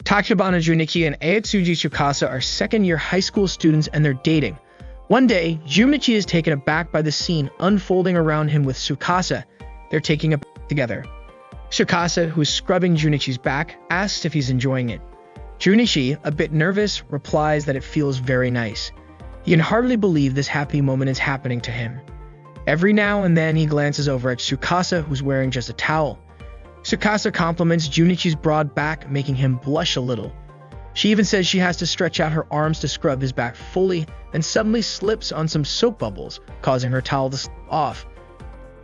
Tachibana Junichi and Ayatsuji Tsukasa are second-year high school students and they're dating. One day, Junichi is taken aback by the scene unfolding around him with Tsukasa. They're taking a bath together. Tsukasa, who is scrubbing Junichi's back, asks if he's enjoying it. Junichi, a bit nervous, replies that it feels very nice. He can hardly believe this happy moment is happening to him. Every now and then he glances over at Tsukasa, who's wearing just a towel. Tsukasa compliments Junichi's broad back, making him blush a little. She even says she has to stretch out her arms to scrub his back fully, then suddenly slips on some soap bubbles, causing her towel to slip off.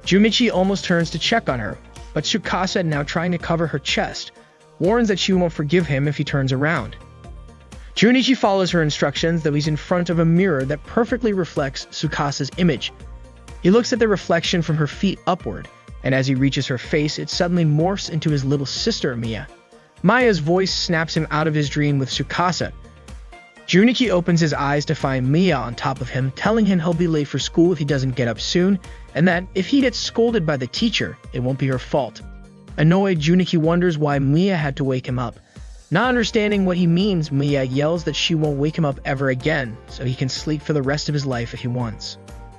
Junichi almost turns to check on her, but Tsukasa, now trying to cover her chest, warns that she won't forgive him if he turns around. Junichi follows her instructions, though he's in front of a mirror that perfectly reflects Tsukasa's image. He looks at the reflection from her feet upward, and as he reaches her face, it suddenly morphs into his little sister, Mia. Maya's voice snaps him out of his dream with Tsukasa. Junichi opens his eyes to find Mia on top of him, telling him he'll be late for school if he doesn't get up soon, and that if he gets scolded by the teacher, it won't be her fault. Annoyed, Junichi wonders why Mia had to wake him up. Not understanding what he means, Mia yells that she won't wake him up ever again, so he can sleep for the rest of his life if he wants.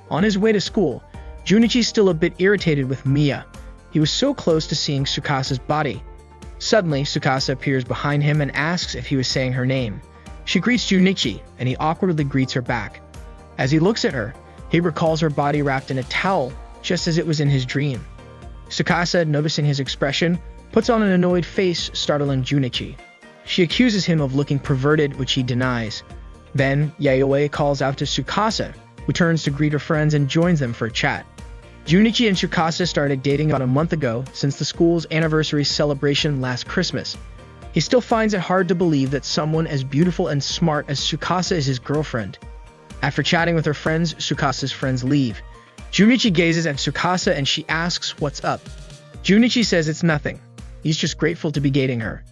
On his way to school, Junichi's still a bit irritated with Mia. He was so close to seeing Tsukasa's body. Suddenly, Tsukasa appears behind him and asks if he was saying her name. She greets Junichi, and he awkwardly greets her back. As he looks at her, he recalls her body wrapped in a towel, just as it was in his dream. Tsukasa, noticing his expression, puts on an annoyed face, startling Junichi. She accuses him of looking perverted, which he denies. Then, Yayoi calls out to Tsukasa, who turns to greet her friends and joins them for a chat. Junichi and Tsukasa started dating about a month ago, since the school's anniversary celebration last Christmas. He still finds it hard to believe that someone as beautiful and smart as Tsukasa is his girlfriend. After chatting with her friends, Tsukasa's friends leave. Junichi gazes at Tsukasa and she asks what's up. Junichi says it's nothing. He's just grateful to be dating her.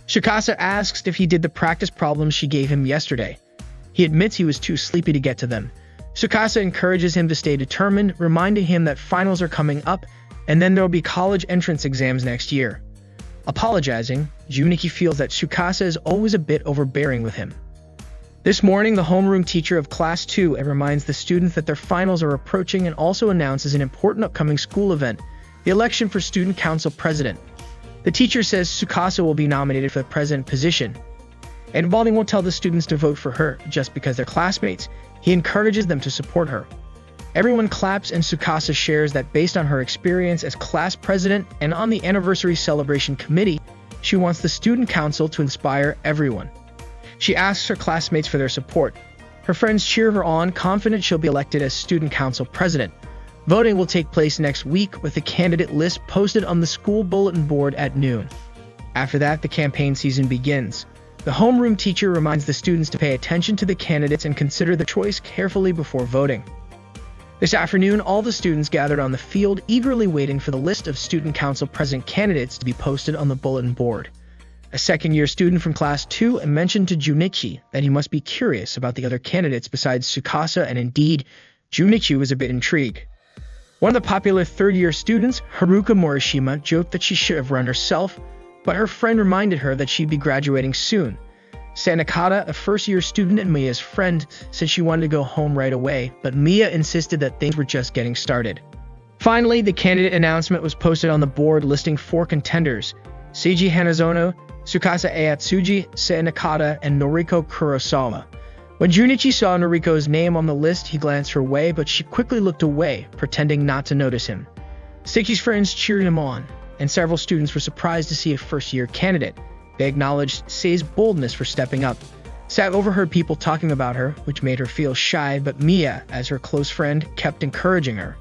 Tsukasa asks if he did the practice problems she gave him yesterday. He admits he was too sleepy to get to them. Tsukasa encourages him to stay determined, reminding him that finals are coming up, and then there will be college entrance exams next year. Apologizing, Junichi feels that Tsukasa is always a bit overbearing with him. This morning, the homeroom teacher of Class 2 reminds the students that their finals are approaching and also announces an important upcoming school event, the election for Student Council President. The teacher says Tsukasa will be nominated for the president position, and while he won't tell the students to vote for her just because they're classmates, he encourages them to support her. Everyone claps and Tsukasa shares that based on her experience as class president and on the anniversary celebration committee, she wants the student council to inspire everyone. She asks her classmates for their support. Her friends cheer her on, confident she'll be elected as student council president. Voting will take place next week with the candidate list posted on the school bulletin board at noon. After that, the campaign season begins. The homeroom teacher reminds the students to pay attention to the candidates and consider the choice carefully before voting. This afternoon, all the students gathered on the field, eagerly waiting for the list of student council president candidates to be posted on the bulletin board. A second-year student from Class 2 mentioned to Junichi that he must be curious about the other candidates besides Tsukasa, and indeed, Junichi was a bit intrigued. One of the popular third-year students, Haruka Morishima, joked that she should have run herself, but her friend reminded her that she'd be graduating soon. Sanakata, a first-year student and Mia's friend, said she wanted to go home right away, but Mia insisted that things were just getting started. Finally, the candidate announcement was posted on the board listing 4 contenders: Seiji Hanazono, Tsukasa Ayatsuji, Sanakata, and Noriko Kurosawa. When Junichi saw Noriko's name on the list, he glanced her way, but she quickly looked away, pretending not to notice him. Seiji's friends cheered him on, and several students were surprised to see a first-year candidate. They acknowledged Sei's boldness for stepping up. Sai overheard people talking about her, which made her feel shy, but Mia, as her close friend, kept encouraging her.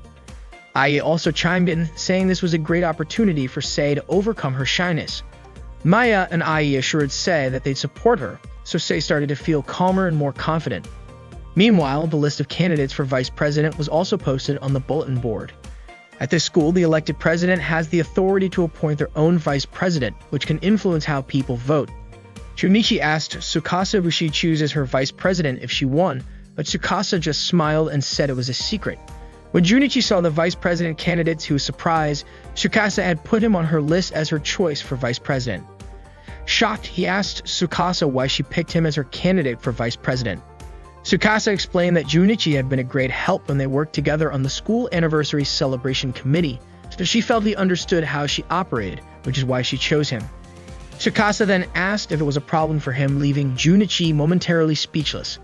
Ai also chimed in, saying this was a great opportunity for Sei to overcome her shyness. Maya and Ai assured Sei that they'd support her, so Sei started to feel calmer and more confident. Meanwhile, the list of candidates for vice president was also posted on the bulletin board. At this school, the elected president has the authority to appoint their own vice president, which can influence how people vote. Junichi asked Tsukasa who she'd choose as her vice president if she won, but Tsukasa just smiled and said it was a secret. When Junichi saw the vice president candidates, he was surprised. Tsukasa had put him on her list as her choice for vice president. Shocked, he asked Tsukasa why she picked him as her candidate for vice president. Tsukasa explained that Junichi had been a great help when they worked together on the school anniversary celebration committee, so she felt he understood how she operated, which is why she chose him. Tsukasa then asked if it was a problem for him, leaving Junichi momentarily speechless.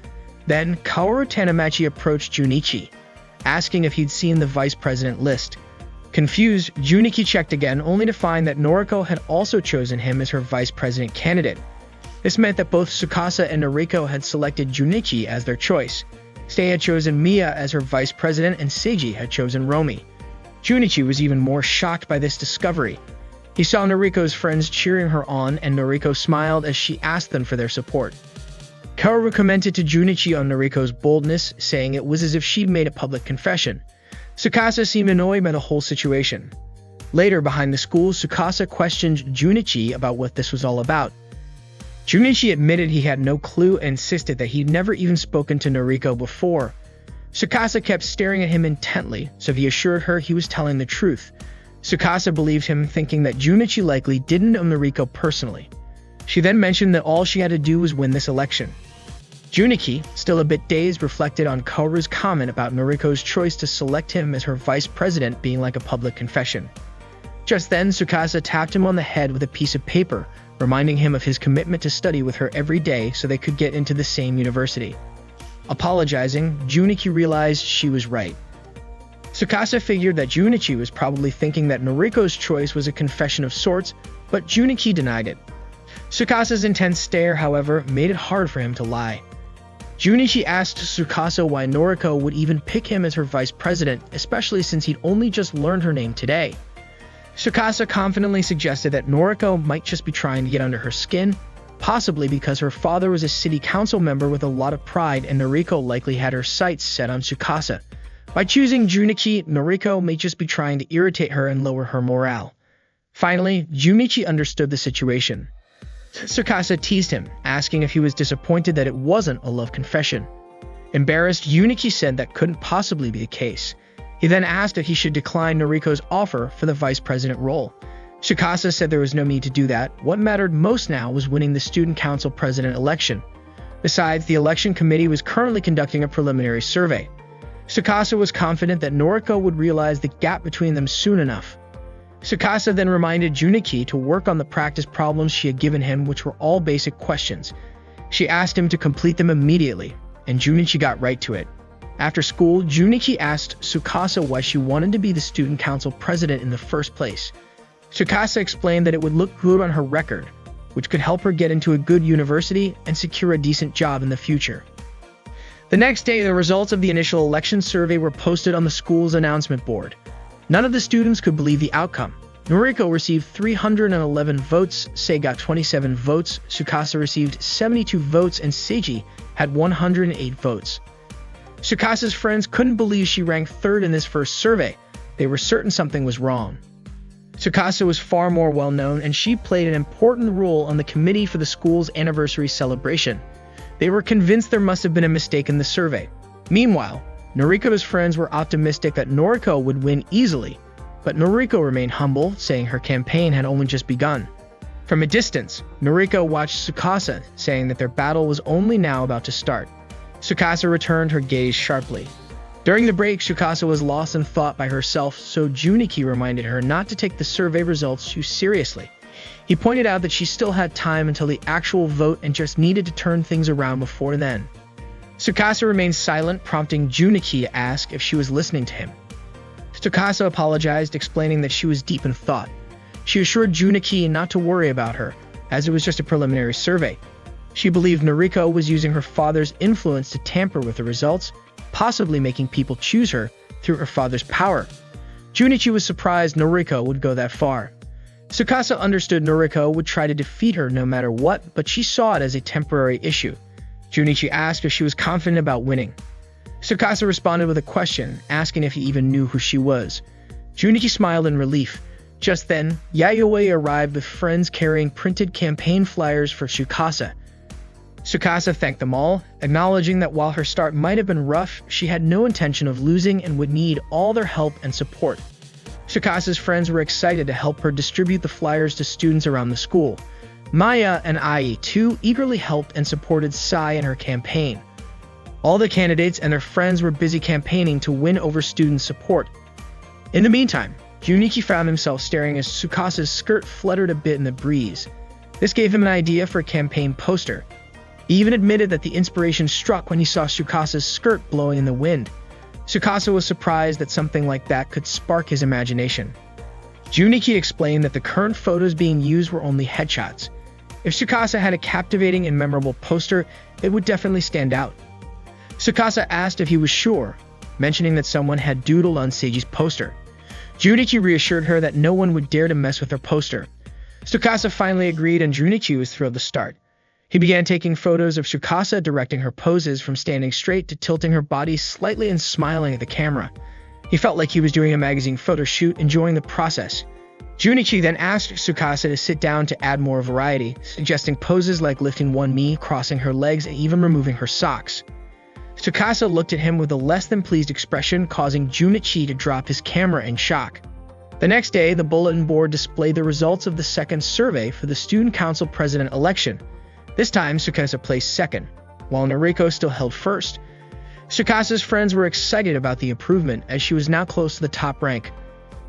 Then Kaoru Tanamachi approached Junichi, asking if he'd seen the vice president list. Confused, Junichi checked again, only to find that Noriko had also chosen him as her vice president candidate. This meant that both Tsukasa and Noriko had selected Junichi as their choice. Stei had chosen Miya as her vice president and Seiji had chosen Romi. Junichi was even more shocked by this discovery. He saw Noriko's friends cheering her on, and Noriko smiled as she asked them for their support. Kaoru commented to Junichi on Noriko's boldness, saying it was as if she'd made a public confession. Tsukasa seemed annoyed by the whole situation. Later, behind the school, Tsukasa questioned Junichi about what this was all about. Junichi admitted he had no clue and insisted that he'd never even spoken to Noriko before. Tsukasa kept staring at him intently, so he assured her he was telling the truth. Tsukasa believed him, thinking that Junichi likely didn't know Noriko personally. She then mentioned that all she had to do was win this election. Junichi, still a bit dazed, reflected on Kaoru's comment about Noriko's choice to select him as her vice president being like a public confession. Just then, Tsukasa tapped him on the head with a piece of paper, reminding him of his commitment to study with her every day so they could get into the same university. Apologizing, Junichi realized she was right. Tsukasa figured that Junichi was probably thinking that Noriko's choice was a confession of sorts, but Junichi denied it. Tsukasa's intense stare, however, made it hard for him to lie. Junichi asked Tsukasa why Noriko would even pick him as her vice president, especially since he'd only just learned her name today. Tsukasa confidently suggested that Noriko might just be trying to get under her skin, possibly because her father was a city council member with a lot of pride and Noriko likely had her sights set on Tsukasa. By choosing Junichi, Noriko may just be trying to irritate her and lower her morale. Finally, Junichi understood the situation. Tsukasa teased him, asking if he was disappointed that it wasn't a love confession. Embarrassed, Junichi said that couldn't possibly be the case. He then asked if he should decline Noriko's offer for the vice president role. Tsukasa said there was no need to do that. What mattered most now was winning the student council president election. Besides, the election committee was currently conducting a preliminary survey. Tsukasa was confident that Noriko would realize the gap between them soon enough. Tsukasa then reminded Junichi to work on the practice problems she had given him, which were all basic questions. She asked him to complete them immediately, and Junichi got right to it. After school, Junichi asked Tsukasa why she wanted to be the student council president in the first place. Tsukasa explained that it would look good on her record, which could help her get into a good university and secure a decent job in the future. The next day, the results of the initial election survey were posted on the school's announcement board. None of the students could believe the outcome. Noriko received 311 votes, Sei got 27 votes, Tsukasa received 72 votes, and Seiji had 108 votes. Tsukasa's friends couldn't believe she ranked third in this first survey. They were certain something was wrong. Tsukasa was far more well-known, and she played an important role on the committee for the school's anniversary celebration. They were convinced there must have been a mistake in the survey. Meanwhile, Noriko's friends were optimistic that Noriko would win easily, but Noriko remained humble, saying her campaign had only just begun. From a distance, Noriko watched Tsukasa, saying that their battle was only now about to start. Tsukasa returned her gaze sharply. During the break, Tsukasa was lost in thought by herself, so Junichi reminded her not to take the survey results too seriously. He pointed out that she still had time until the actual vote and just needed to turn things around before then. Tsukasa remained silent, prompting Junichi to ask if she was listening to him. Tsukasa apologized, explaining that she was deep in thought. She assured Junichi not to worry about her, as it was just a preliminary survey. She believed Noriko was using her father's influence to tamper with the results, possibly making people choose her through her father's power. Junichi was surprised Noriko would go that far. Tsukasa understood Noriko would try to defeat her no matter what, but she saw it as a temporary issue. Junichi asked if she was confident about winning. Tsukasa responded with a question, asking if he even knew who she was. Junichi smiled in relief. Just then, Yayoi arrived with friends carrying printed campaign flyers for Tsukasa. Tsukasa thanked them all, acknowledging that while her start might have been rough, she had no intention of losing and would need all their help and support. Tsukasa's friends were excited to help her distribute the flyers to students around the school. Maya and Ai too eagerly helped and supported Sai in her campaign. All the candidates and their friends were busy campaigning to win over student support. In the meantime, Junichi found himself staring as Tsukasa's skirt fluttered a bit in the breeze. This gave him an idea for a campaign poster. He even admitted that the inspiration struck when he saw Tsukasa's skirt blowing in the wind. Tsukasa was surprised that something like that could spark his imagination. Junichi explained that the current photos being used were only headshots. If Tsukasa had a captivating and memorable poster, it would definitely stand out. Tsukasa asked if he was sure, mentioning that someone had doodled on Seiji's poster. Junichi reassured her that no one would dare to mess with her poster. Tsukasa finally agreed and Junichi was thrilled to start. He began taking photos of Tsukasa, directing her poses from standing straight to tilting her body slightly and smiling at the camera. He felt like he was doing a magazine photo shoot, enjoying the process. Junichi then asked Tsukasa to sit down to add more variety, suggesting poses like lifting one knee, crossing her legs, and even removing her socks. Tsukasa looked at him with a less than pleased expression, causing Junichi to drop his camera in shock. The next day, the bulletin board displayed the results of the second survey for the Student Council President election. This time, Tsukasa placed second, while Noriko still held first. Tsukasa's friends were excited about the improvement, as she was now close to the top rank.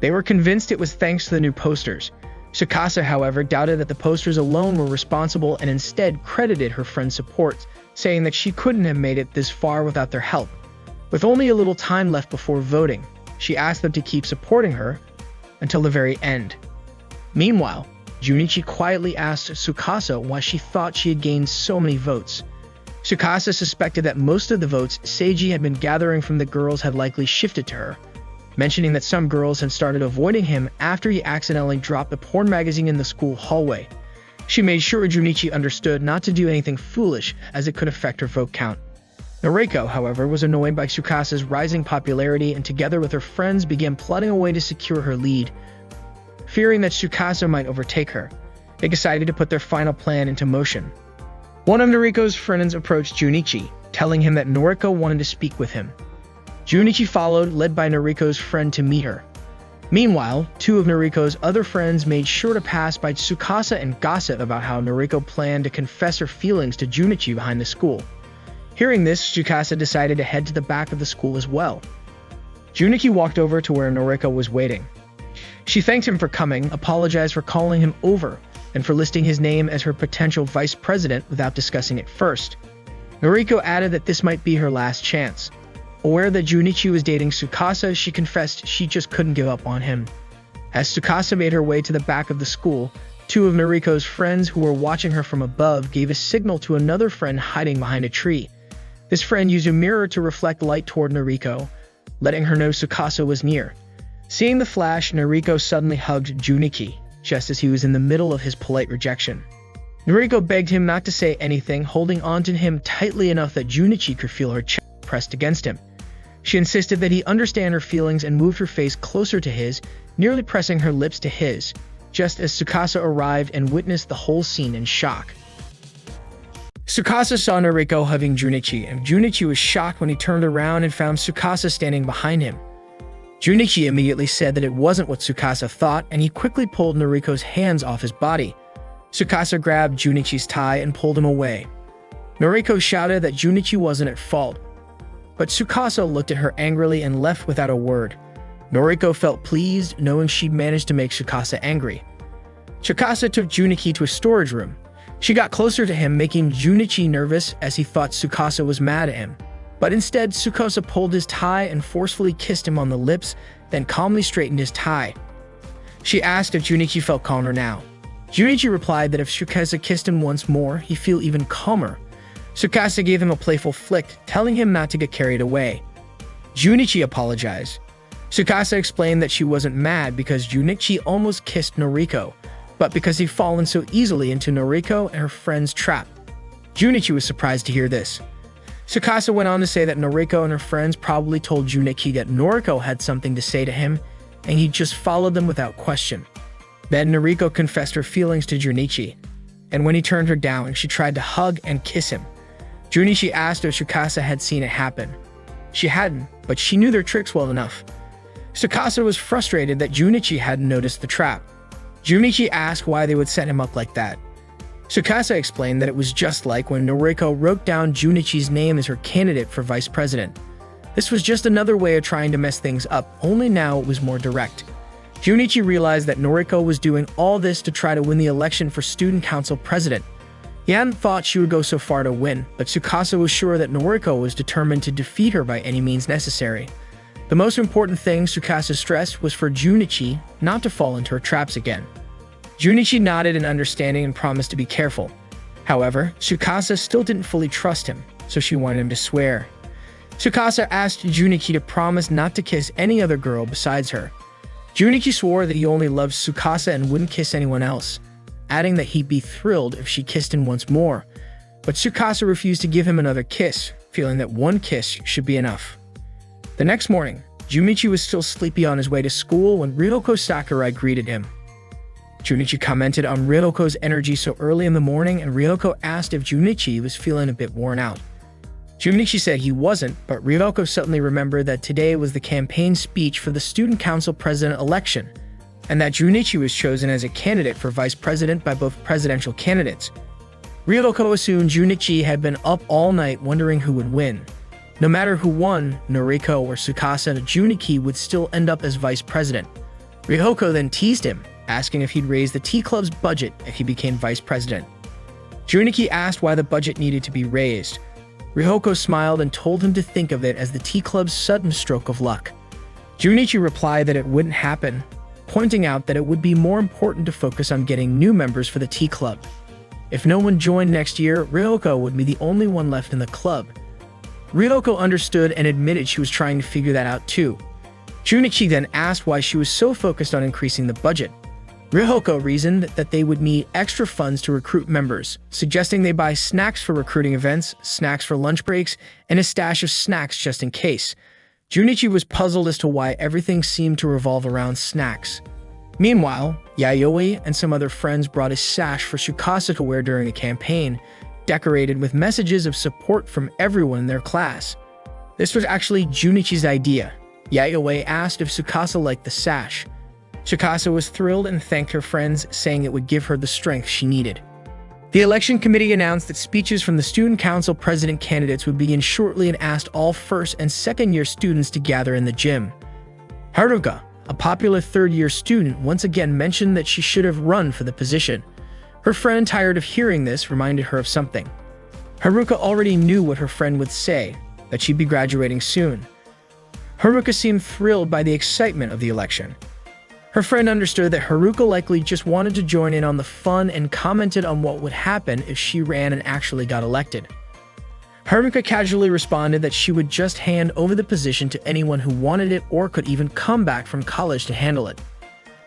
They were convinced it was thanks to the new posters. Tsukasa, however, doubted that the posters alone were responsible and instead credited her friends' support, saying that she couldn't have made it this far without their help. With only a little time left before voting, she asked them to keep supporting her until the very end. Meanwhile, Junichi quietly asked Tsukasa why she thought she had gained so many votes. Tsukasa suspected that most of the votes Seiji had been gathering from the girls had likely shifted to her, mentioning that some girls had started avoiding him after he accidentally dropped the porn magazine in the school hallway. She made sure Junichi understood not to do anything foolish, as it could affect her vote count. Noriko, however, was annoyed by Tsukasa's rising popularity and together with her friends began plotting a way to secure her lead. Fearing that Tsukasa might overtake her, they decided to put their final plan into motion. One of Noriko's friends approached Junichi, telling him that Noriko wanted to speak with him. Junichi followed, led by Noriko's friend to meet her. Meanwhile, two of Noriko's other friends made sure to pass by Tsukasa and gossip about how Noriko planned to confess her feelings to Junichi behind the school. Hearing this, Tsukasa decided to head to the back of the school as well. Junichi walked over to where Noriko was waiting. She thanked him for coming, apologized for calling him over, and for listing his name as her potential vice president without discussing it first. Noriko added that this might be her last chance. Aware that Junichi was dating Tsukasa, she confessed she just couldn't give up on him. As Tsukasa made her way to the back of the school, two of Noriko's friends who were watching her from above gave a signal to another friend hiding behind a tree. This friend used a mirror to reflect light toward Noriko, letting her know Tsukasa was near. Seeing the flash, Noriko suddenly hugged Junichi, just as he was in the middle of his polite rejection. Noriko begged him not to say anything, holding onto him tightly enough that Junichi could feel her chest pressed against him. She insisted that he understand her feelings and moved her face closer to his, nearly pressing her lips to his, just as Tsukasa arrived and witnessed the whole scene in shock. Tsukasa saw Noriko hugging Junichi, and Junichi was shocked when he turned around and found Tsukasa standing behind him. Junichi immediately said that it wasn't what Tsukasa thought, and he quickly pulled Noriko's hands off his body. Tsukasa grabbed Junichi's tie and pulled him away. Noriko shouted that Junichi wasn't at fault, but Tsukasa looked at her angrily and left without a word. Noriko felt pleased, knowing she'd managed to make Tsukasa angry. Tsukasa took Junichi to a storage room. She got closer to him, making Junichi nervous as he thought Tsukasa was mad at him. But instead, Tsukasa pulled his tie and forcefully kissed him on the lips, then calmly straightened his tie. She asked if Junichi felt calmer now. Junichi replied that if Tsukasa kissed him once more, he'd feel even calmer. Tsukasa gave him a playful flick, telling him not to get carried away. Junichi apologized. Tsukasa explained that she wasn't mad because Junichi almost kissed Noriko, but because he'd fallen so easily into Noriko and her friend's trap. Junichi was surprised to hear this. Tsukasa went on to say that Noriko and her friends probably told Junichi that Noriko had something to say to him, and he just followed them without question. Then Noriko confessed her feelings to Junichi, and when he turned her down, she tried to hug and kiss him. Junichi asked if Tsukasa had seen it happen. She hadn't, but she knew their tricks well enough. Tsukasa was frustrated that Junichi hadn't noticed the trap. Junichi asked why they would set him up like that. Tsukasa explained that it was just like when Noriko wrote down Junichi's name as her candidate for vice president. This was just another way of trying to mess things up, only now it was more direct. Junichi realized that Noriko was doing all this to try to win the election for student council president. He hadn't thought she would go so far to win, but Tsukasa was sure that Noriko was determined to defeat her by any means necessary. The most important thing Tsukasa stressed was for Junichi not to fall into her traps again. Junichi nodded in understanding and promised to be careful. However, Tsukasa still didn't fully trust him, so she wanted him to swear. Tsukasa asked Junichi to promise not to kiss any other girl besides her. Junichi swore that he only loved Tsukasa and wouldn't kiss anyone else, adding that he'd be thrilled if she kissed him once more. But Tsukasa refused to give him another kiss, feeling that one kiss should be enough. The next morning, Junichi was still sleepy on his way to school when Ryoko Sakurai greeted him. Junichi commented on Ryoko's energy so early in the morning, and Ryoko asked if Junichi was feeling a bit worn out. Junichi said he wasn't, but Ryoko suddenly remembered that today was the campaign speech for the student council president election, and that Junichi was chosen as a candidate for vice president by both presidential candidates. Ryoko assumed Junichi had been up all night wondering who would win. No matter who won, Noriko or Tsukasa, Junichi would still end up as vice president. Ryoko then teased him, asking if he'd raise the tea club's budget if he became vice president. Junichi asked why the budget needed to be raised. Ryoko smiled and told him to think of it as the tea club's sudden stroke of luck. Junichi replied that it wouldn't happen, pointing out that it would be more important to focus on getting new members for the tea club. If no one joined next year, Ryoko would be the only one left in the club. Ryoko understood and admitted she was trying to figure that out too. Junichi then asked why she was so focused on increasing the budget. Ryoko reasoned that they would need extra funds to recruit members, suggesting they buy snacks for recruiting events, snacks for lunch breaks, and a stash of snacks just in case. Junichi was puzzled as to why everything seemed to revolve around snacks. Meanwhile, Yayoi and some other friends brought a sash for Tsukasa to wear during the campaign, decorated with messages of support from everyone in their class. This was actually Junichi's idea. Yayoi asked if Tsukasa liked the sash. Tsukasa was thrilled and thanked her friends, saying it would give her the strength she needed. The election committee announced that speeches from the student council president candidates would begin shortly and asked all first and second year students to gather in the gym. Haruka, a popular third-year student, once again mentioned that she should have run for the position. Her friend, tired of hearing this, reminded her of something. Haruka already knew what her friend would say, that she'd be graduating soon. Haruka seemed thrilled by the excitement of the election. Her friend understood that Haruka likely just wanted to join in on the fun and commented on what would happen if she ran and actually got elected. Haruka casually responded that she would just hand over the position to anyone who wanted it or could even come back from college to handle it.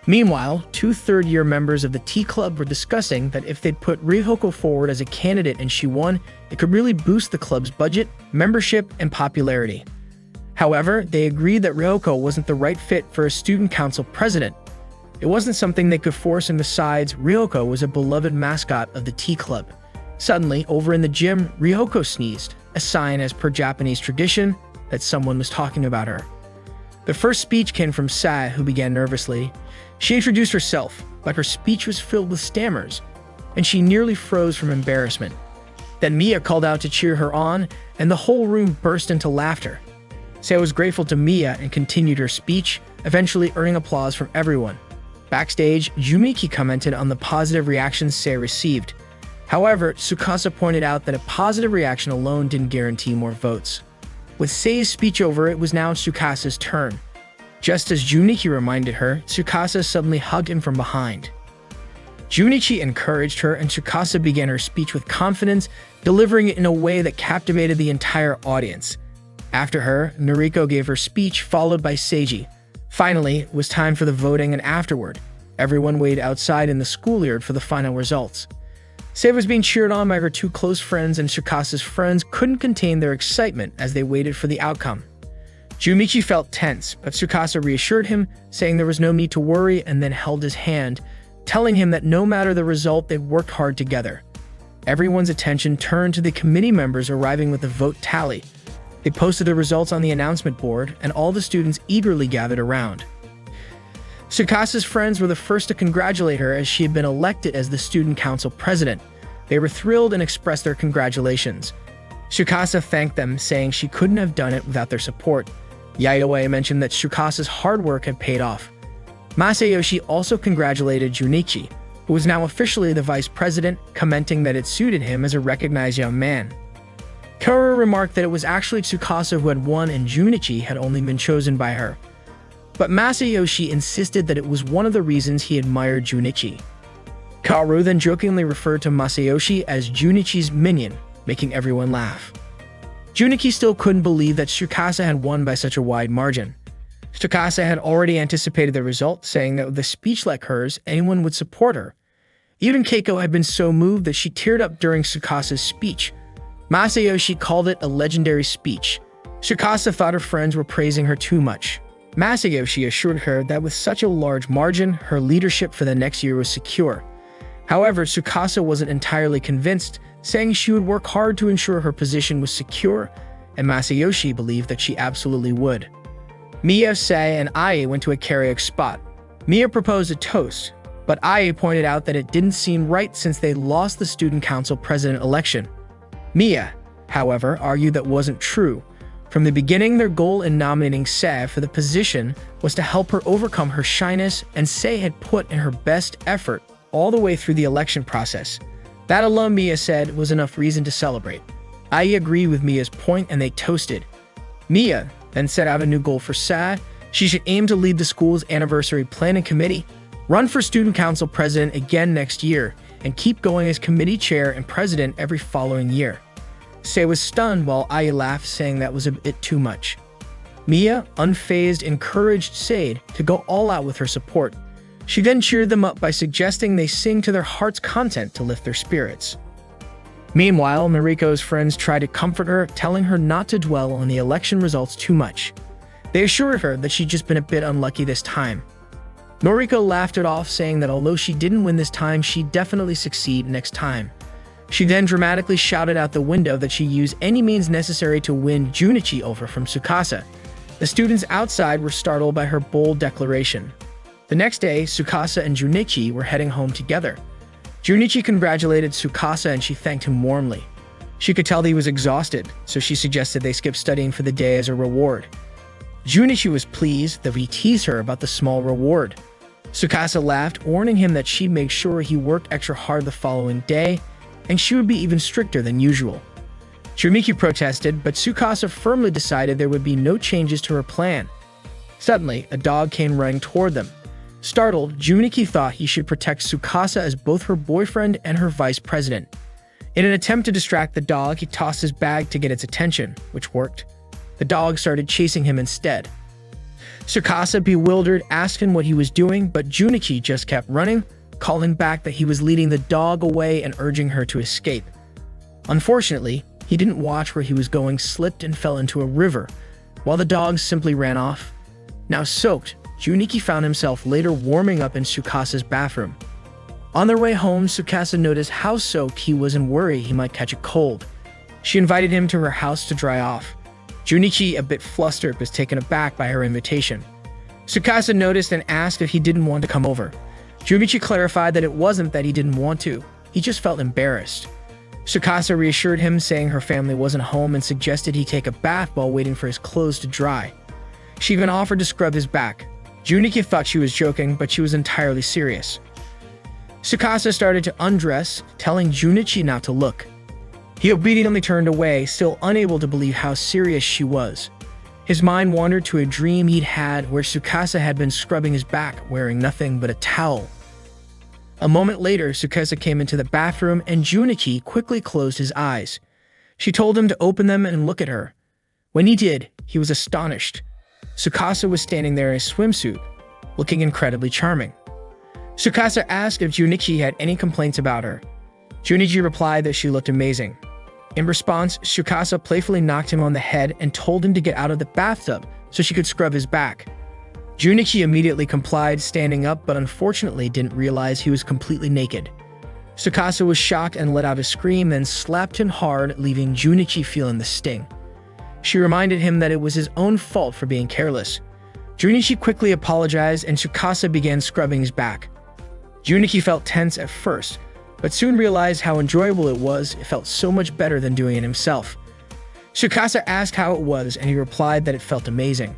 Meanwhile, two third-year members of the tea club were discussing that if they'd put Ryoko forward as a candidate and she won, it could really boost the club's budget, membership, and popularity. However, they agreed that Ryoko wasn't the right fit for a student council president. It wasn't something they could force, and besides, Ryoko was a beloved mascot of the tea club. Suddenly, over in the gym, Ryoko sneezed, a sign, as per Japanese tradition, that someone was talking about her. The first speech came from Sae, who began nervously. She introduced herself, but her speech was filled with stammers, and she nearly froze from embarrassment. Then Mia called out to cheer her on, and the whole room burst into laughter. Sae was grateful to Mia and continued her speech, eventually earning applause from everyone. Backstage, Junichi commented on the positive reactions Sae received. However, Tsukasa pointed out that a positive reaction alone didn't guarantee more votes. With Sae's speech over, it was now Tsukasa's turn. Just as Junichi reminded her, Tsukasa suddenly hugged him from behind. Junichi encouraged her, and Tsukasa began her speech with confidence, delivering it in a way that captivated the entire audience. After her, Noriko gave her speech, followed by Seiji. Finally, it was time for the voting, and afterward, everyone waited outside in the schoolyard for the final results. Sae was being cheered on by her two close friends, and Tsukasa's friends couldn't contain their excitement as they waited for the outcome. Junichi felt tense, but Tsukasa reassured him, saying there was no need to worry, and then held his hand, telling him that no matter the result, they'd worked hard together. Everyone's attention turned to the committee members arriving with the vote tally. They posted the results on the announcement board, and all the students eagerly gathered around. Tsukasa's friends were the first to congratulate her, as she had been elected as the student council president. They were thrilled and expressed their congratulations. Tsukasa thanked them, saying she couldn't have done it without their support. Yayoi mentioned that Tsukasa's hard work had paid off. Masayoshi also congratulated Junichi, who was now officially the vice president, commenting that it suited him as a recognized young man. Kaoru remarked that it was actually Tsukasa who had won and Junichi had only been chosen by her. But Masayoshi insisted that it was one of the reasons he admired Junichi. Kaoru then jokingly referred to Masayoshi as Junichi's minion, making everyone laugh. Junichi still couldn't believe that Tsukasa had won by such a wide margin. Tsukasa had already anticipated the result, saying that with a speech like hers, anyone would support her. Even Keiko had been so moved that she teared up during Tsukasa's speech. Masayoshi called it a legendary speech. Tsukasa thought her friends were praising her too much. Masayoshi assured her that with such a large margin, her leadership for the next year was secure. However, Tsukasa wasn't entirely convinced, saying she would work hard to ensure her position was secure, and Masayoshi believed that she absolutely would. Mia, Sei, and Ai went to a karaoke spot. Mia proposed a toast, but Ai pointed out that it didn't seem right since they lost the student council president election. Mia, however, argued that wasn't true. From the beginning, their goal in nominating Sei for the position was to help her overcome her shyness, and Sei had put in her best effort all the way through the election process. That alone, Mia said, was enough reason to celebrate. Ai agreed with Mia's point and they toasted. Mia then set out a new goal for Sei. She should aim to lead the school's anniversary planning committee, run for student council president again next year, and keep going as committee chair and president every following year. Sei was stunned while Ai laughed, saying that was a bit too much. Mia, unfazed, encouraged Sei to go all out with her support. She then cheered them up by suggesting they sing to their heart's content to lift their spirits. Meanwhile, Noriko's friends tried to comfort her, telling her not to dwell on the election results too much. They assured her that she'd just been a bit unlucky this time. Noriko laughed it off, saying that although she didn't win this time, she'd definitely succeed next time. She then dramatically shouted out the window that she'd use any means necessary to win Junichi over from Tsukasa. The students outside were startled by her bold declaration. The next day, Tsukasa and Junichi were heading home together. Junichi congratulated Tsukasa and she thanked him warmly. She could tell that he was exhausted, so she suggested they skip studying for the day as a reward. Junichi was pleased, though he teased her about the small reward. Tsukasa laughed, warning him that she'd make sure he worked extra hard the following day, and she would be even stricter than usual. Junichi protested, but Tsukasa firmly decided there would be no changes to her plan. Suddenly, a dog came running toward them. Startled, Junichi thought he should protect Tsukasa as both her boyfriend and her vice president. In an attempt to distract the dog, he tossed his bag to get its attention, which worked. The dog started chasing him instead. Tsukasa, bewildered, asked him what he was doing, but Junichi just kept running, calling back that he was leading the dog away and urging her to escape. Unfortunately, he didn't watch where he was going, slipped and fell into a river, while the dog simply ran off. Now soaked, Junichi found himself later warming up in Tsukasa's bathroom. On their way home, Tsukasa noticed how soaked he was and worried he might catch a cold. She invited him to her house to dry off. Junichi, a bit flustered, was taken aback by her invitation. Tsukasa noticed and asked if he didn't want to come over. Junichi clarified that it wasn't that he didn't want to, he just felt embarrassed. Tsukasa reassured him, saying her family wasn't home and suggested he take a bath while waiting for his clothes to dry. She even offered to scrub his back. Junichi thought she was joking, but she was entirely serious. Tsukasa started to undress, telling Junichi not to look. He obediently turned away, still unable to believe how serious she was. His mind wandered to a dream he'd had where Tsukasa had been scrubbing his back, wearing nothing but a towel. A moment later, Tsukasa came into the bathroom and Junichi quickly closed his eyes. She told him to open them and look at her. When he did, he was astonished. Tsukasa was standing there in a swimsuit, looking incredibly charming. Tsukasa asked if Junichi had any complaints about her. Junichi replied that she looked amazing. In response, Tsukasa playfully knocked him on the head and told him to get out of the bathtub so she could scrub his back. Junichi immediately complied, standing up, but unfortunately didn't realize he was completely naked. Tsukasa was shocked and let out a scream, then slapped him hard, leaving Junichi feeling the sting. She reminded him that it was his own fault for being careless. Junichi quickly apologized and Tsukasa began scrubbing his back. Junichi felt tense at first, but soon realized how enjoyable it was. It felt so much better than doing it himself. Tsukasa asked how it was, and he replied that it felt amazing.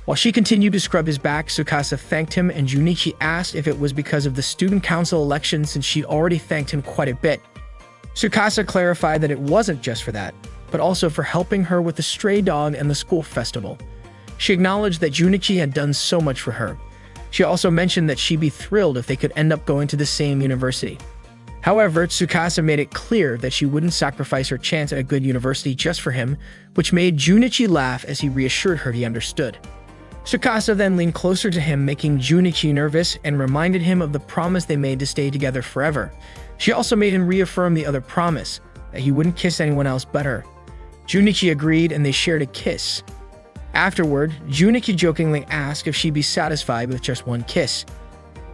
While she continued to scrub his back, Tsukasa thanked him, and Junichi asked if it was because of the student council election since she'd already thanked him quite a bit. Tsukasa clarified that it wasn't just for that, but also for helping her with the stray dog and the school festival. She acknowledged that Junichi had done so much for her. She also mentioned that she'd be thrilled if they could end up going to the same university. However, Tsukasa made it clear that she wouldn't sacrifice her chance at a good university just for him, which made Junichi laugh as he reassured her he understood. Tsukasa then leaned closer to him, making Junichi nervous, and reminded him of the promise they made to stay together forever. She also made him reaffirm the other promise, that he wouldn't kiss anyone else but her. Junichi agreed, and they shared a kiss. Afterward, Junichi jokingly asked if she'd be satisfied with just one kiss.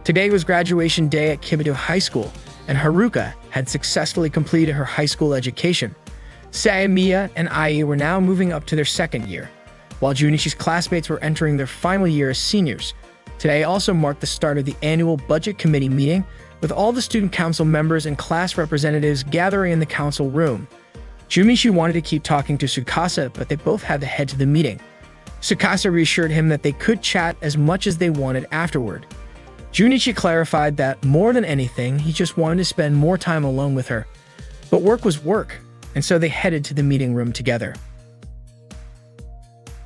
Today was graduation day at Kibito High School, and Haruka had successfully completed her high school education. Sayamiya and Ai were now moving up to their second year, while Junichi's classmates were entering their final year as seniors. Today also marked the start of the annual budget committee meeting, with all the student council members and class representatives gathering in the council room. Junichi wanted to keep talking to Tsukasa, but they both had to head to the meeting. Tsukasa reassured him that they could chat as much as they wanted afterward. Junichi clarified that, more than anything, he just wanted to spend more time alone with her. But work was work, and so they headed to the meeting room together.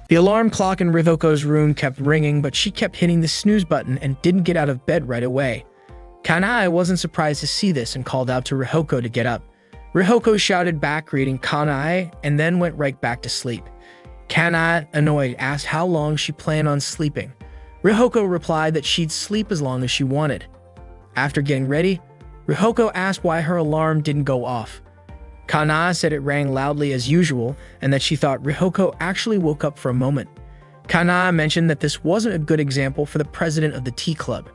The alarm clock in Rihoko's room kept ringing, but she kept hitting the snooze button and didn't get out of bed right away. Kanai wasn't surprised to see this and called out to Rihoko to get up. Rihoko shouted back, greeting Kanai, and then went right back to sleep. Kanai, annoyed, asked how long she planned on sleeping. Rihoko replied that she'd sleep as long as she wanted. After getting ready, Rihoko asked why her alarm didn't go off. Kanai said it rang loudly as usual, and that she thought Rihoko actually woke up for a moment. Kanai mentioned that this wasn't a good example for the president of the tea club.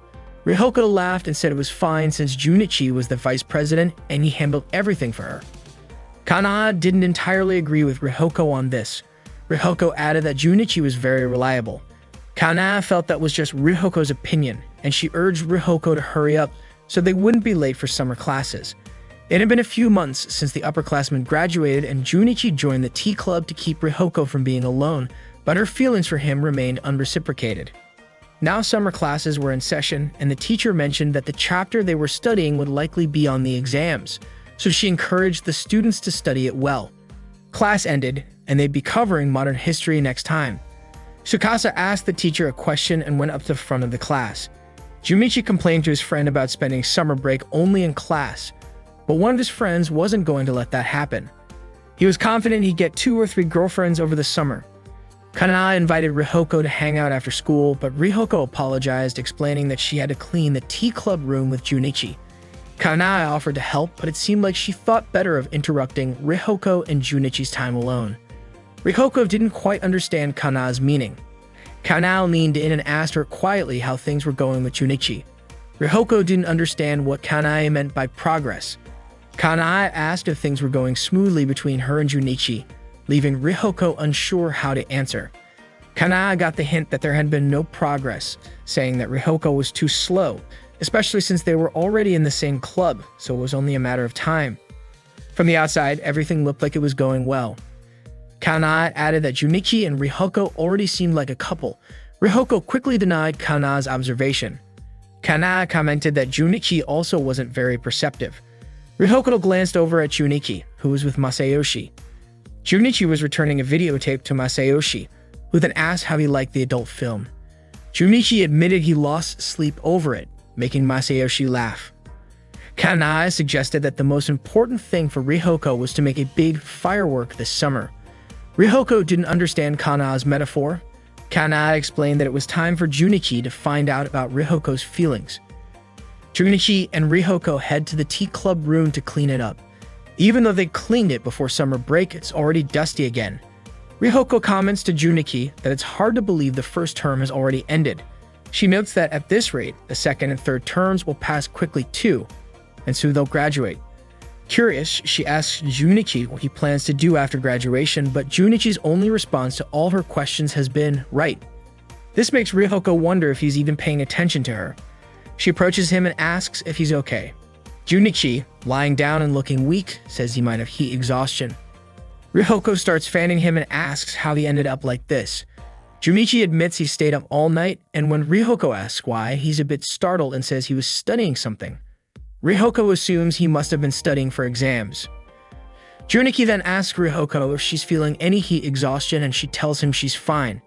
Rihoko laughed and said it was fine since Junichi was the vice president and he handled everything for her. Kanai didn't entirely agree with Rihoko on this. Rihoko added that Junichi was very reliable. Kanai felt that was just Rihoko's opinion, and she urged Rihoko to hurry up so they wouldn't be late for summer classes. It had been a few months since the upperclassmen graduated, and Junichi joined the tea club to keep Rihoko from being alone, but her feelings for him remained unreciprocated. Now summer classes were in session, and the teacher mentioned that the chapter they were studying would likely be on the exams, so she encouraged the students to study it well. Class ended, and they'd be covering modern history next time. Tsukasa asked the teacher a question and went up to the front of the class. Junichi complained to his friend about spending summer break only in class, but one of his friends wasn't going to let that happen. He was confident he'd get 2 or 3 girlfriends over the summer. Kanai invited Rihoko to hang out after school, but Rihoko apologized, explaining that she had to clean the tea club room with Junichi. Kanai offered to help, but it seemed like she thought better of interrupting Rihoko and Junichi's time alone. Rihoko didn't quite understand Kanai's meaning. Kanai leaned in and asked her quietly how things were going with Junichi. Rihoko didn't understand what Kanai meant by progress. Kanai asked if things were going smoothly between her and Junichi, leaving Rihoko unsure how to answer. Kanai got the hint that there had been no progress, saying that Rihoko was too slow, especially since they were already in the same club, so it was only a matter of time. From the outside, everything looked like it was going well. Kanai added that Junichi and Rihoko already seemed like a couple. Rihoko quickly denied Kanai's observation. Kanai commented that Junichi also wasn't very perceptive. Rihoko glanced over at Junichi, who was with Masayoshi. Junichi was returning a videotape to Masayoshi, who then asked how he liked the adult film. Junichi admitted he lost sleep over it, making Masayoshi laugh. Kanai suggested that the most important thing for Rihoko was to make a big firework this summer. Rihoko didn't understand Kanai's metaphor. Kanai explained that it was time for Junichi to find out about Rihoko's feelings. Junichi and Rihoko head to the tea club room to clean it up. Even though they cleaned it before summer break, it's already dusty again. Rihoko comments to Junichi that it's hard to believe the first term has already ended. She notes that at this rate, the second and third terms will pass quickly too, and soon they'll graduate. Curious, she asks Junichi what he plans to do after graduation, but Junichi's only response to all her questions has been, right. This makes Rihoko wonder if he's even paying attention to her. She approaches him and asks if he's okay. Junichi, lying down and looking weak, says he might have heat exhaustion. Ryuhoko starts fanning him and asks how he ended up like this. Junichi admits he stayed up all night, and when Ryuhoko asks why, he's a bit startled and says he was studying something. Ryuhoko assumes he must have been studying for exams. Junichi then asks Ryuhoko if she's feeling any heat exhaustion, and she tells him she's fine.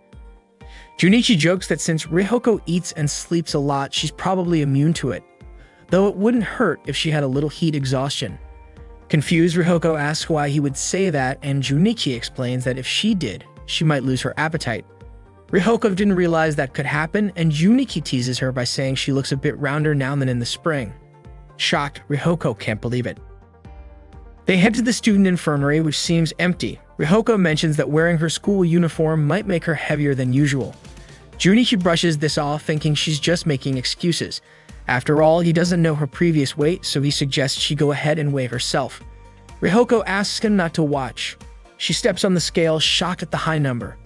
Junichi jokes that since Ryuhoko eats and sleeps a lot, she's probably immune to it, though it wouldn't hurt if she had a little heat exhaustion. Confused, Ryuhoko asks why he would say that, and Junichi explains that if she did, she might lose her appetite. Ryuhoko didn't realize that could happen, and Junichi teases her by saying she looks a bit rounder now than in the spring. Shocked, Ryuhoko can't believe it. They head to the student infirmary, which seems empty. Ryuhoko mentions that wearing her school uniform might make her heavier than usual. Junichi brushes this off, thinking she's just making excuses. After all, he doesn't know her previous weight, so he suggests she go ahead and weigh herself. Ryuhoko asks him not to watch. She steps on the scale, shocked at the high number.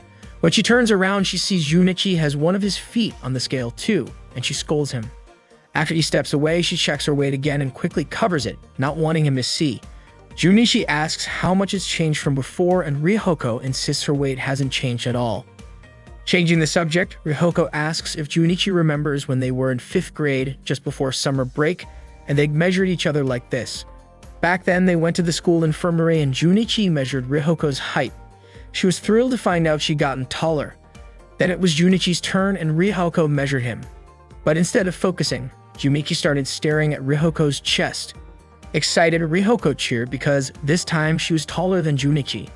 When she turns around, she sees Junichi has one of his feet on the scale too, and she scolds him. After he steps away, she checks her weight again and quickly covers it, not wanting him to see. Junichi asks how much it's changed from before, and Ryuhoko insists her weight hasn't changed at all. Changing the subject, Ryuhoko asks if Junichi remembers when they were in 5th grade, just before summer break, and they measured each other like this. Back then, they went to the school infirmary and Junichi measured Ryuhoko's height. She was thrilled to find out she'd gotten taller. Then it was Junichi's turn and Ryuhoko measured him. But instead of focusing, Junichi started staring at Ryuhoko's chest. Excited, Ryuhoko cheered because this time she was taller than Junichi.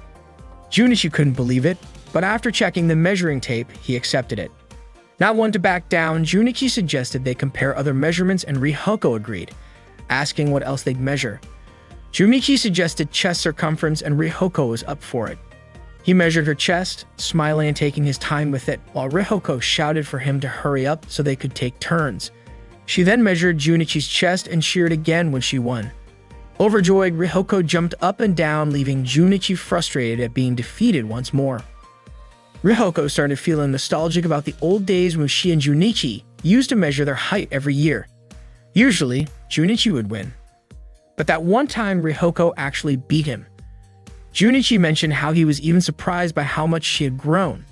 Junichi couldn't believe it, but after checking the measuring tape, he accepted it. Not one to back down, Junichi suggested they compare other measurements and Ryuhoko agreed, asking what else they'd measure. Junichi suggested chest circumference and Ryuhoko was up for it. He measured her chest, smiling and taking his time with it, while Ryuhoko shouted for him to hurry up so they could take turns. She then measured Junichi's chest and cheered again when she won. Overjoyed, Ryuhoko jumped up and down, leaving Junichi frustrated at being defeated once more. Ryuhoko started feeling nostalgic about the old days when she and Junichi used to measure their height every year. Usually, Junichi would win. But that one time, Ryuhoko actually beat him. Junichi mentioned how he was even surprised by how much she had grown,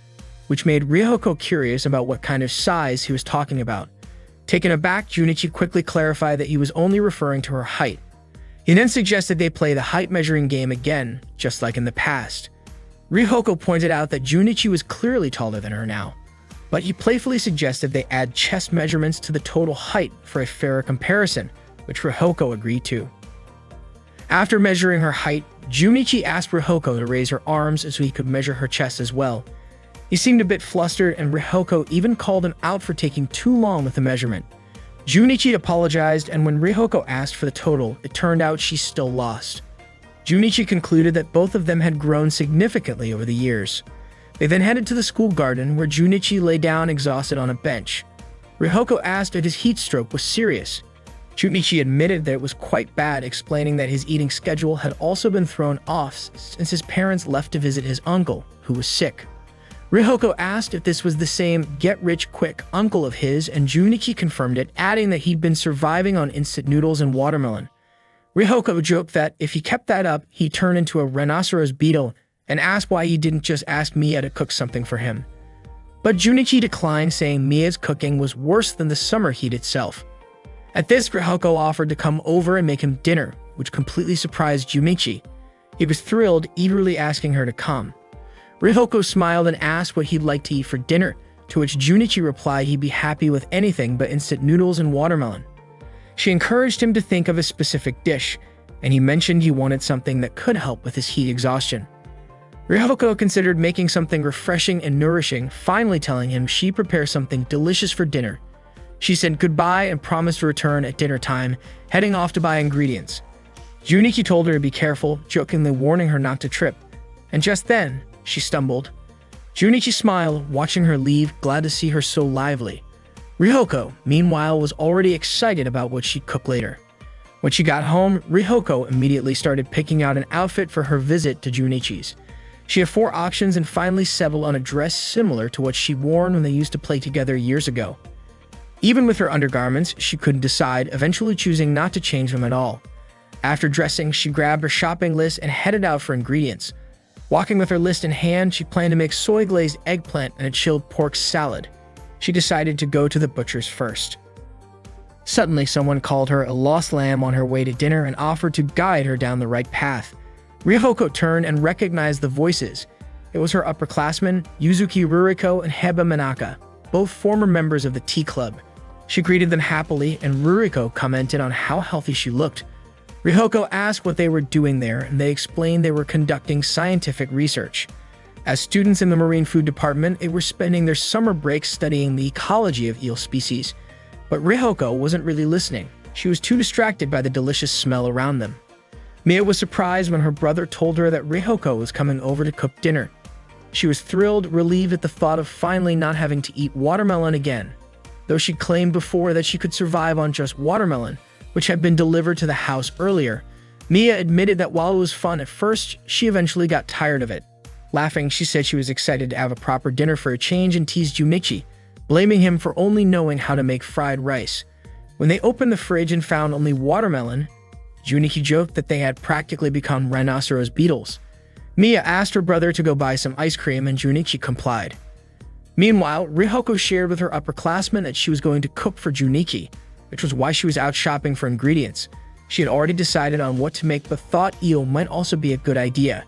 which made Ryuhoko curious about what kind of size he was talking about. Taken aback, Junichi quickly clarified that he was only referring to her height. He then suggested they play the height measuring game again, just like in the past. Ryuhoko pointed out that Junichi was clearly taller than her now, but he playfully suggested they add chest measurements to the total height for a fairer comparison, which Ryuhoko agreed to. After measuring her height, Junichi asked Ryuhoko to raise her arms so he could measure her chest as well. He seemed a bit flustered, and Ryuhoko even called him out for taking too long with the measurement. Junichi apologized, and when Ryuhoko asked for the total, it turned out she still lost. Junichi concluded that both of them had grown significantly over the years. They then headed to the school garden, where Junichi lay down exhausted on a bench. Ryuhoko asked if his heat stroke was serious. Junichi admitted that it was quite bad, explaining that his eating schedule had also been thrown off since his parents left to visit his uncle, who was sick. Ryuhoko asked if this was the same get-rich-quick uncle of his, and Junichi confirmed it, adding that he'd been surviving on instant noodles and watermelon. Ryuhoko joked that if he kept that up, he'd turn into a rhinoceros beetle, and asked why he didn't just ask Mia to cook something for him. But Junichi declined, saying Mia's cooking was worse than the summer heat itself. At this, Ryuhoko offered to come over and make him dinner, which completely surprised Junichi. He was thrilled, eagerly asking her to come. Ryuhoko smiled and asked what he'd like to eat for dinner, to which Junichi replied he'd be happy with anything but instant noodles and watermelon. She encouraged him to think of a specific dish, and he mentioned he wanted something that could help with his heat exhaustion. Ryuhoko considered making something refreshing and nourishing, finally telling him she'd prepare something delicious for dinner. She said goodbye and promised to return at dinner time, heading off to buy ingredients. Junichi told her to be careful, jokingly warning her not to trip. And just then, she stumbled. Junichi smiled, watching her leave, glad to see her so lively. Ryuhoko, meanwhile, was already excited about what she'd cook later. When she got home, Ryuhoko immediately started picking out an outfit for her visit to Junichi's. She had 4 options and finally settled on a dress similar to what she'd worn when they used to play together years ago. Even with her undergarments, she couldn't decide, eventually choosing not to change them at all. After dressing, she grabbed her shopping list and headed out for ingredients. Walking with her list in hand, she planned to make soy-glazed eggplant and a chilled pork salad. She decided to go to the butcher's first. Suddenly, someone called her a lost lamb on her way to dinner and offered to guide her down the right path. Rihoko turned and recognized the voices. It was her upperclassmen, Yuzuki Ruriko and Heba Manaka, both former members of the tea club. She greeted them happily, and Ruriko commented on how healthy she looked. Rihoko asked what they were doing there, and they explained they were conducting scientific research. As students in the marine food department, they were spending their summer breaks studying the ecology of eel species. But Rihoko wasn't really listening. She was too distracted by the delicious smell around them. Mia was surprised when her brother told her that Rihoko was coming over to cook dinner. She was thrilled, relieved at the thought of finally not having to eat watermelon again. Though she claimed before that she could survive on just watermelon, which had been delivered to the house earlier, Mia admitted that while it was fun at first, she eventually got tired of it. Laughing, she said she was excited to have a proper dinner for a change and teased Junichi, blaming him for only knowing how to make fried rice. When they opened the fridge and found only watermelon, Junichi joked that they had practically become rhinoceros beetles. Mia asked her brother to go buy some ice cream and Junichi complied. Meanwhile, Rihoko shared with her upperclassmen that she was going to cook for Junichi, which was why she was out shopping for ingredients. She had already decided on what to make but thought eel might also be a good idea.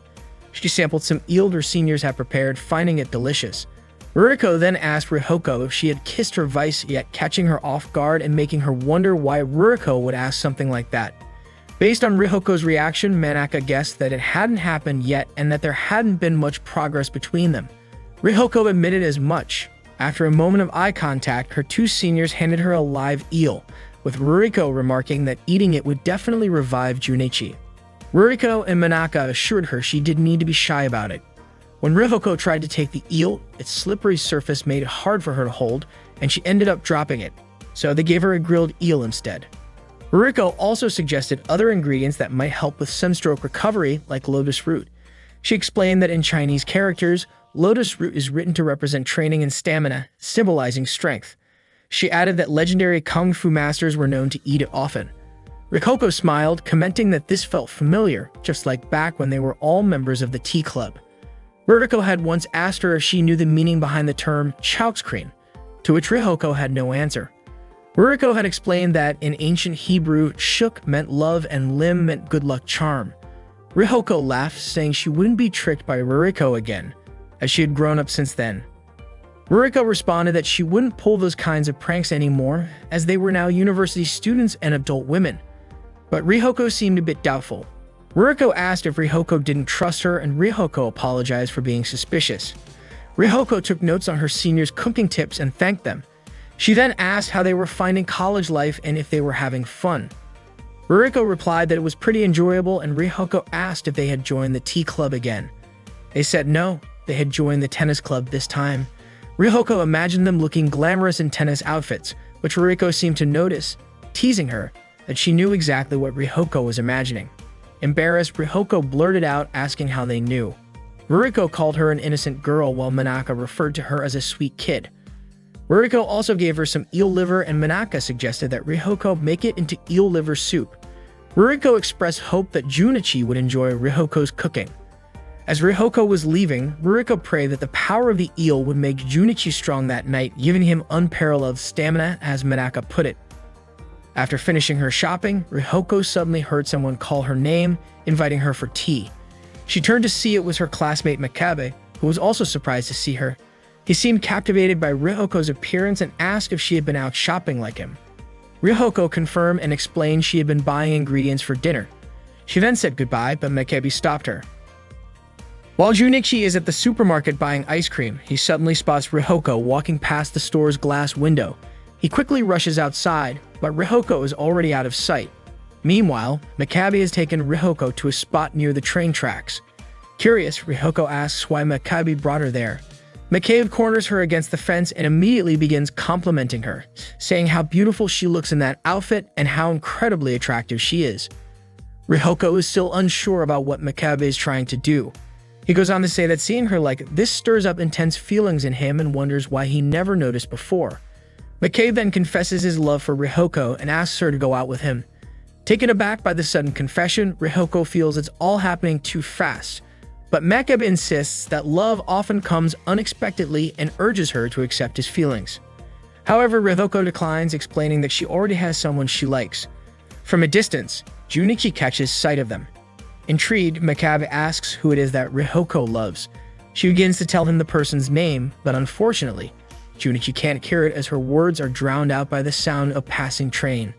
She sampled some eel her seniors had prepared, finding it delicious. Ruriko then asked Rihoko if she had kissed her vice yet, catching her off guard and making her wonder why Ruriko would ask something like that. Based on Rihoko's reaction, Manaka guessed that it hadn't happened yet and that there hadn't been much progress between them. Rihoko admitted as much. After a moment of eye contact, her two seniors handed her a live eel, with Ruriko remarking that eating it would definitely revive Junichi. Ruriko and Manaka assured her she didn't need to be shy about it. When Rihoko tried to take the eel, its slippery surface made it hard for her to hold, and she ended up dropping it, so they gave her a grilled eel instead. Ruriko also suggested other ingredients that might help with sunstroke recovery, like lotus root. She explained that in Chinese characters, lotus root is written to represent training and stamina, symbolizing strength. She added that legendary kung fu masters were known to eat it often. Rihoko smiled, commenting that this felt familiar, just like back when they were all members of the tea club. Ruriko had once asked her if she knew the meaning behind the term "chowkscreen," to which Rihoko had no answer. Ruriko had explained that in ancient Hebrew, shuk meant love and lim meant good luck charm. Rihoko laughed, saying she wouldn't be tricked by Ruriko again, as she had grown up since then. Ruriko responded that she wouldn't pull those kinds of pranks anymore, as they were now university students and adult women. But Rihoko seemed a bit doubtful. Ruriko asked if Rihoko didn't trust her, and Rihoko apologized for being suspicious. Rihoko took notes on her seniors' cooking tips and thanked them. She then asked how they were finding college life and if they were having fun. Ruriko replied that it was pretty enjoyable, and Rihoko asked if they had joined the tea club again. They said no, they had joined the tennis club this time. Rihoko imagined them looking glamorous in tennis outfits, which Ruriko seemed to notice, teasing her that she knew exactly what Rihoko was imagining. Embarrassed, Rihoko blurted out, asking how they knew. Ruriko called her an innocent girl, while Manaka referred to her as a sweet kid. Ruriko also gave her some eel liver, and Manaka suggested that Rihoko make it into eel liver soup. Ruriko expressed hope that Junichi would enjoy Rihoko's cooking. As Rihoko was leaving, Ruriko prayed that the power of the eel would make Junichi strong that night, giving him unparalleled stamina, as Manaka put it. After finishing her shopping, Rihoko suddenly heard someone call her name, inviting her for tea. She turned to see it was her classmate Makabe, who was also surprised to see her. He seemed captivated by Rihoko's appearance and asked if she had been out shopping like him. Rihoko confirmed and explained she had been buying ingredients for dinner. She then said goodbye, but Makabe stopped her. While Junichi is at the supermarket buying ice cream, he suddenly spots Rihoko walking past the store's glass window. He quickly rushes outside, but Rihoko is already out of sight. Meanwhile, Makabe has taken Rihoko to a spot near the train tracks. Curious, Rihoko asks why Makabe brought her there. Makabe corners her against the fence and immediately begins complimenting her, saying how beautiful she looks in that outfit and how incredibly attractive she is. Rihoko is still unsure about what Makabe is trying to do. He goes on to say that seeing her like this stirs up intense feelings in him and wonders why he never noticed before. McCabe then confesses his love for Rihoko and asks her to go out with him. Taken aback by the sudden confession, Rihoko feels it's all happening too fast, but McCabe insists that love often comes unexpectedly and urges her to accept his feelings. However, Rihoko declines, explaining that she already has someone she likes. From a distance, Junichi catches sight of them. Intrigued, McCabe asks who it is that Rihoko loves. She begins to tell him the person's name, but unfortunately, Junichi can't hear it as her words are drowned out by the sound of a passing train.